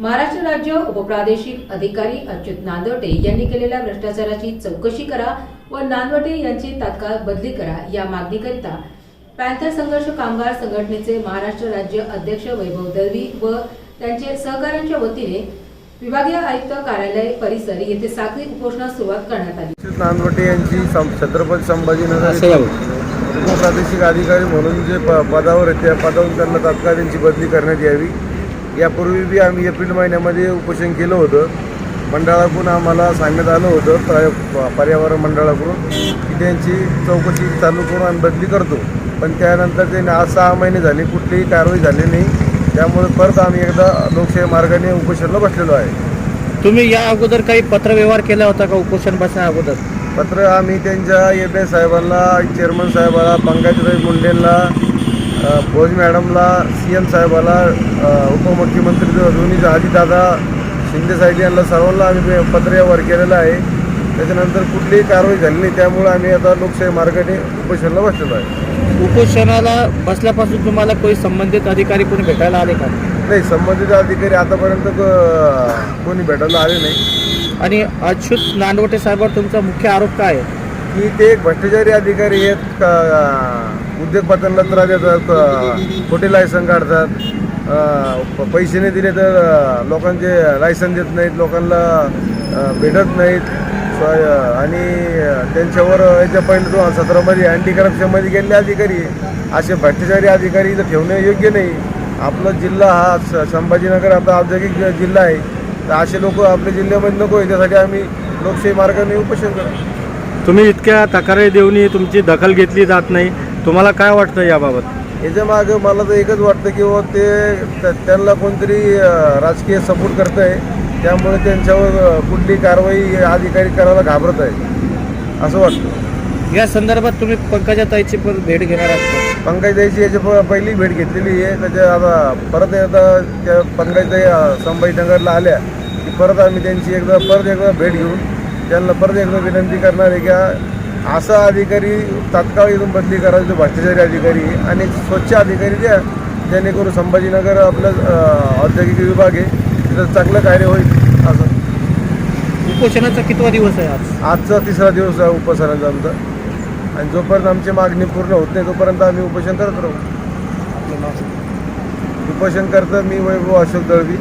महाराष्ट्र राज्य उपप्रादेशिक अधिकारी अच्युत नांदवटे यांनी केलेल्या भ्रष्टाचाराची चौकशी करा व नांदवटे यांची तात्काळ बदली करा या मागणीकरिता पॅन्थर संघर्ष कामगार संघटनेचे महाराष्ट्र राज्य अध्यक्ष वैभव दळवी व त्यांचे सहकाऱ्यांच्या वतीने विभागीय आयुक्त कार्यालय परिसर येथे साखळी उपोषणास सुरुवात करण्यात आली। नांदवटे यांची छत्रपती संभाजीनगर उपप्रादेशिक अधिकारी म्हणून जे पदावर आहेत त्या पदावरून त्यांना तात्काळ त्यांची बदली करण्यात यावी। यापूर्वी बी आम्ही एप्रिल महिन्यामध्ये उपोषण केलं होतं। मंडळाकडून आम्हाला सांगण्यात आलं होतं पर्यावरण मंडळाकडून की त्यांची चौकशी चालू करून आम्ही बदली करतो, पण त्यानंतर त्यांनी आज 6 महिने झाले कुठलीही कारवाई झाली नाही। त्यामुळे परत आम्ही एकदा लोकशाही मार्गाने उपोषणाला बसलेलो आहे। तुम्ही या अगोदर काही पत्रव्यवहार केला होता का उपोषण बसण्या अगोदर? पत्र आम्ही त्यांच्या एबे साहेबांना, चेअरमन साहेबाला, पंकजराव मुंडेंना, भोज मॅडमला, CM साहेबाला, उपमुख्यमंत्री दोन्ही अजितदादा शिंदे साहेब यांना सर्वांना आम्ही पत्रव्यवहार केलेला आहे। त्याच्यानंतर कुठलीही कारवाई झाली नाही, त्यामुळे आम्ही आता लोकशाही मार्गाने उपोषणाला बसलेलो आहे। उपोषणाला बसल्यापासून तुम्हाला कोणी संबंधित अधिकारी कोणी भेटायला आले का? नाही, संबंधित अधिकारी आतापर्यंत कोणी भेटायला आले नाही। आणि अच्युत नांदवटे साहेबांवर तुमचा मुख्य आरोप काय आहे? की ते एक भ्रष्टाचारी अधिकारी आहेत, उद्योगपत्यांना त्रास देतात, खोटे लायसन काढतात, पैसे नाही दिले तर लोकांचे लायसन देत नाहीत, लोकांना भेटत नाहीत आणि त्यांच्यावर याच्या पहिले 2017मध्ये अँटी करप्शनमध्ये गेलेले अधिकारी असे भ्रष्टाचारी अधिकारी इथं ठेवणे योग्य नाही। आपला जिल्हा हा संभाजीनगर आता औद्योगिक जिल्हा आहे, तर असे लोक आपल्या जिल्ह्यामध्ये नको आहे, त्यासाठी आम्ही लोकशाही मार्गाने उपोषण करतो। तुम्ही इतक्या तक्रारी देऊनही तुमची दखल घेतली जात नाही, तुम्हाला काय वाटतं याबाबत? याच्या मागं मला तर एकच वाटतं की ते त्यांना कोणतरी राजकीय सपोर्ट करत आहे, त्यामुळे त्यांच्यावर कुठली कारवाई अधिकारी करायला घाबरत आहे असं वाटतं। या संदर्भात तुम्ही पंकजाताईची पण भेट घेणार आहात? पंकजाताईची याच्या पहिली भेट घेतलेली आहे, त्याच्या आता परत एकदा त्या पंकजाताई संभाजीनगरला आल्या की परत आम्ही त्यांची परत एकदा भेट घेऊन त्यांना परत एकदा विनंती करणार आहे की असा अधिकारी तात्काळ इथून बदली करायचा जो भ्रष्टाचारी अधिकारी आणि स्वच्छ अधिकारी द्या, जेणेकरून संभाजीनगर आपलं औद्योगिक विभाग आहे तिथं चांगलं कार्य होईल असं। उपोषणाचा कितवा दिवस आहे आज? आजचा 3रा दिवस आहे उपोषणाचा आमचा, आणि जोपर्यंत आमची मागणी पूर्ण होत नाही तोपर्यंत आम्ही उपोषण करत राहू। उपोषण करतं मी वैभव अशोक दळवी।